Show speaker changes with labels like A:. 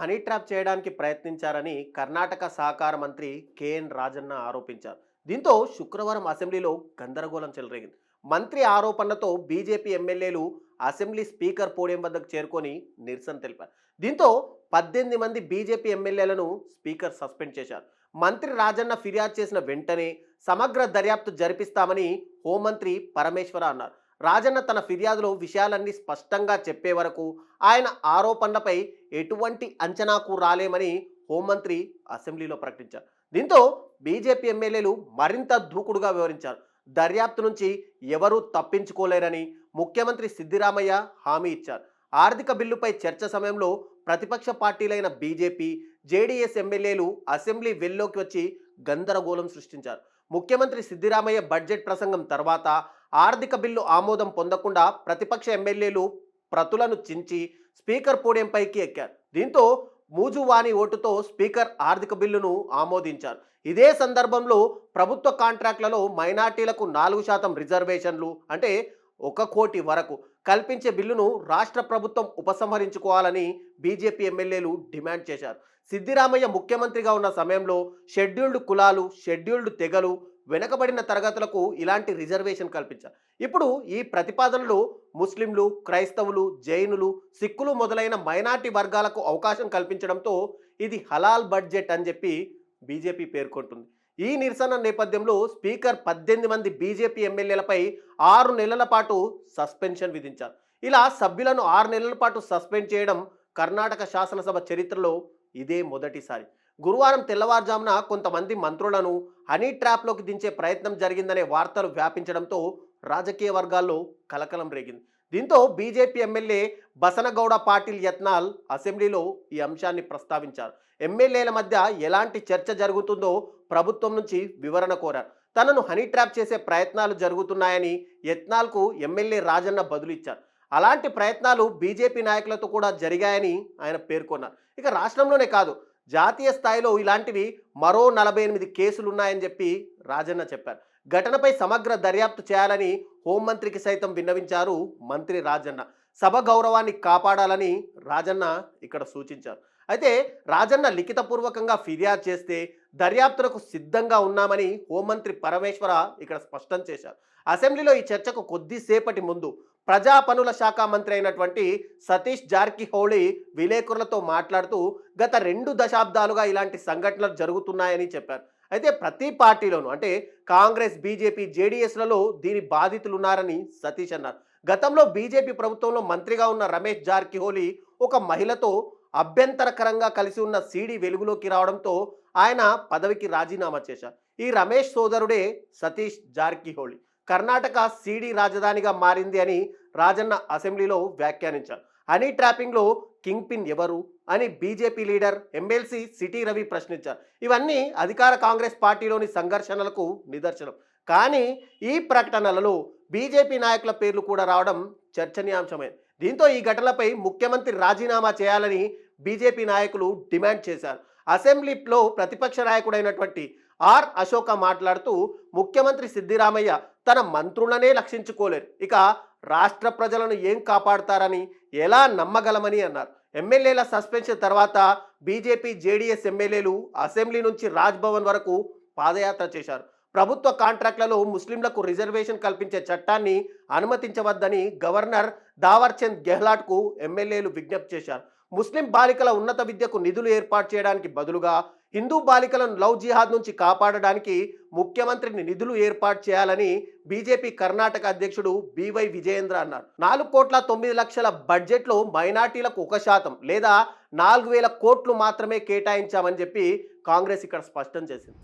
A: Honey trap చేయడానికి ప్రయత్నించారని కర్ణాటక సహకార మంత్రి కేఎన్ రాజన్న ఆరోపించారు. దీంతో శుక్రవారం అసెంబ్లీలో గందరగోళం చెలరేగింది. మంత్రి ఆరోపణలతో బీజేపీ ఎమ్మెల్యేలు అసెంబ్లీ స్పీకర్ పోడియం వద్దకు చేరుకొని నిరసన తెలిపారు. దీంతో 18 మంది బీజేపీ ఎమ్మెల్యేలను స్పీకర్ సస్పెండ్ చేశారు. మంత్రి రాజన్న ఫిర్యాదు చేసిన వెంటనే సమగ్ర దర్యాప్తు జరిపిస్తామని హోంమంత్రి పరమేశ్వర అన్నారు. రాజన్న తన ఫిర్యాదులో విషయాలన్నీ స్పష్టంగా చెప్పే వరకు ఆయన ఆరోపణలపై ఎటువంటి అంచనాకు రాలేమని హోంమంత్రి అసెంబ్లీలో ప్రకటించారు. దీంతో బీజేపీ ఎమ్మెల్యేలు మరింత దూకుడుగా వివరించారు. దర్యాప్తు నుంచి ఎవరూ తప్పించుకోలేరని ముఖ్యమంత్రి సిద్దిరామయ్య హామీ ఇచ్చారు. ఆర్థిక బిల్లుపై చర్చ సమయంలో ప్రతిపక్ష పార్టీలైన బీజేపీ, జేడీఎస్ ఎమ్మెల్యేలు అసెంబ్లీ వెల్లోకి వచ్చి గందరగోళం సృష్టించారు. ముఖ్యమంత్రి సిద్దిరామయ్య బడ్జెట్ ప్రసంగం తర్వాత ఆర్థిక బిల్లు ఆమోదం పొందకుండా ప్రతిపక్ష ఎమ్మెల్యేలు ప్రతులను చించి స్పీకర్ పోడియంపైకి ఎక్కారు. దీంతో మూజువాణి ఓటుతో స్పీకర్ ఆర్థిక బిల్లును ఆమోదించారు. ఇదే సందర్భంలో ప్రభుత్వ కాంట్రాక్టులలో మైనార్టీలకు 4% రిజర్వేషన్లు అంటే 1 కోటి వరకు కల్పించే బిల్లును రాష్ట్ర ప్రభుత్వం ఉపసంహరించుకోవాలని బీజేపీ ఎమ్మెల్యేలు డిమాండ్ చేశారు. సిద్దిరామయ్య ముఖ్యమంత్రిగా ఉన్న సమయంలో షెడ్యూల్డ్ కులాలు, షెడ్యూల్డ్ తెగలు, వెనుకబడిన తరగతులకు ఇలాంటి రిజర్వేషన్ కల్పించారు. ఇప్పుడు ఈ ప్రతిపాదనలు ముస్లింలు, క్రైస్తవులు, జైనులు, సిక్కులు మొదలైన మైనార్టీ వర్గాలకు అవకాశం కల్పించడంతో ఇది హలాల్ బడ్జెట్ అని చెప్పి బీజేపీ పేర్కొంటుంది. ఈ నిరసన నేపథ్యంలో స్పీకర్ 18 మంది బీజేపీ ఎమ్మెల్యేలపై 6 నెలల పాటు సస్పెన్షన్ విధించారు. ఇలా సభ్యులను 6 నెలల పాటు సస్పెండ్ చేయడం కర్ణాటక శాసనసభ చరిత్రలో ఇదే మొదటిసారి. గురువారం తెల్లవారుజామున కొంతమంది మంత్రులను హనీ ట్రాప్లోకి దించే ప్రయత్నం జరిగిందనే వార్తలు వ్యాపించడంతో రాజకీయ వర్గాల్లో కలకలం రేగింది. దీంతో బీజేపీ ఎమ్మెల్యే బసనగౌడ పాటిల్ యత్నాల్ అసెంబ్లీలో ఈ అంశాన్ని ప్రస్తావించారు. ఎమ్మెల్యేల మధ్య ఎలాంటి చర్చ జరుగుతుందో ప్రభుత్వం నుంచి వివరణ కోరారు. తనను హనీ ట్రాప్ చేసే ప్రయత్నాలు జరుగుతున్నాయని యత్నాల్కు ఎమ్మెల్యే రాజన్న బదులిచ్చారు. అలాంటి ప్రయత్నాలు బీజేపీ నాయకులతో కూడా జరిగాయని ఆయన పేర్కొన్నారు. ఇక రాష్ట్రంలోనే కాదు, జాతీయ స్థాయిలో ఇలాంటివి మరో 48 కేసులున్నాయని చెప్పి రాజన్న చెప్పారు. ఘటనపై సమగ్ర దర్యాప్తు చేయాలని హోంమంత్రికి సైతం విన్నవించారు మంత్రి రాజన్న. సభ గౌరవాన్ని కాపాడాలని రాజన్న ఇక్కడ సూచించారు. అయితే రాజన్న లిఖితపూర్వకంగా ఫిర్యాదు చేస్తే దర్యాప్తులకు సిద్ధంగా ఉన్నామని హోంమంత్రి పరమేశ్వర ఇక్కడ స్పష్టం చేశారు. అసెంబ్లీలో ఈ చర్చకు కొద్దిసేపటి ముందు ప్రజా పనుల శాఖ మంత్రి అయినటువంటి సతీష్ జార్కిహోళి విలేకరులతో మాట్లాడుతూ గత 2 దశాబ్దాలుగా ఇలాంటి సంఘటనలు జరుగుతున్నాయని చెప్పారు. అయితే ప్రతి పార్టీలోనూ అంటే కాంగ్రెస్, బీజేపీ, జేడీఎస్లలో దీని బాధితులు ఉన్నారని సతీష్ అన్నారు. గతంలో బీజేపీ ప్రభుత్వంలో మంత్రిగా ఉన్న రమేష్ జార్కిహోళి ఒక మహిళతో అభ్యంతరకరంగా కలిసి ఉన్న సీడీ వెలుగులోకి రావడంతో ఆయన పదవికి రాజీనామా చేశారు. ఈ రమేష్ సోదరుడే సతీష్ జార్కిహోళి. కర్ణాటక సీడీ రాజధానిగా మారింది అని రాజన్న అసెంబ్లీలో వ్యాఖ్యానించారు. హనీ ట్రాపింగ్లో కింగ్ పిన్ ఎవరు అని BJP leader MLC city Ravi ప్రశ్నించారు. ఇవన్నీ అధికార కాంగ్రెస్ పార్టీలోని సంఘర్షణలకు నిదర్శనం. కానీ ఈ ప్రకటనలలో బీజేపీ నాయకుల పేర్లు కూడా రావడం చర్చనీయాంశమైంది. దీంతో ఈ ఘటనలపై ముఖ్యమంత్రి రాజీనామా చేయాలని బీజేపీ నాయకులు డిమాండ్ చేశారు. అసెంబ్లీలో ప్రతిపక్ష నాయకుడైనటువంటి ఆర్ అశోక మాట్లాడుతూ ముఖ్యమంత్రి సిద్దిరామయ్య తన మంత్రులనే లక్షించుకోలేరు, ఇక రాష్ట్ర ప్రజలను ఏం కాపాడుతారని ఎలా నమ్మగలమని అన్నారు. ఎమ్మెల్యేల సస్పెన్షన్ తర్వాత బీజేపీ, జేడీఎస్ ఎమ్మెల్యేలు అసెంబ్లీ నుంచి రాజ్భవన్ వరకు పాదయాత్ర చేశారు. ప్రభుత్వ కాంట్రాక్టులలో ముస్లింలకు రిజర్వేషన్ కల్పించే చట్టాన్ని అనుమతించవద్దని గవర్నర్ దావర్చంద్ గెహ్లాట్కు ఎమ్మెల్యేలు విజ్ఞప్తి చేశారు. ముస్లిం బాలికల ఉన్నత విద్యకు నిధులు ఏర్పాటు చేయడానికి బదులుగా హిందూ బాలికలను లవ్ జిహాద్ నుంచి కాపాడడానికి ముఖ్యమంత్రిని నిధులు ఏర్పాటు చేయాలని బీజేపీ కర్ణాటక అధ్యక్షుడు బివై విజయేంద్ర అన్నారు. 4,09,00,000 బడ్జెట్లో మైనార్టీలకు 1% లేదా 4,000 కోట్లు మాత్రమే కేటాయించామని చెప్పి కాంగ్రెస్ ఇక్కడ స్పష్టం చేసింది.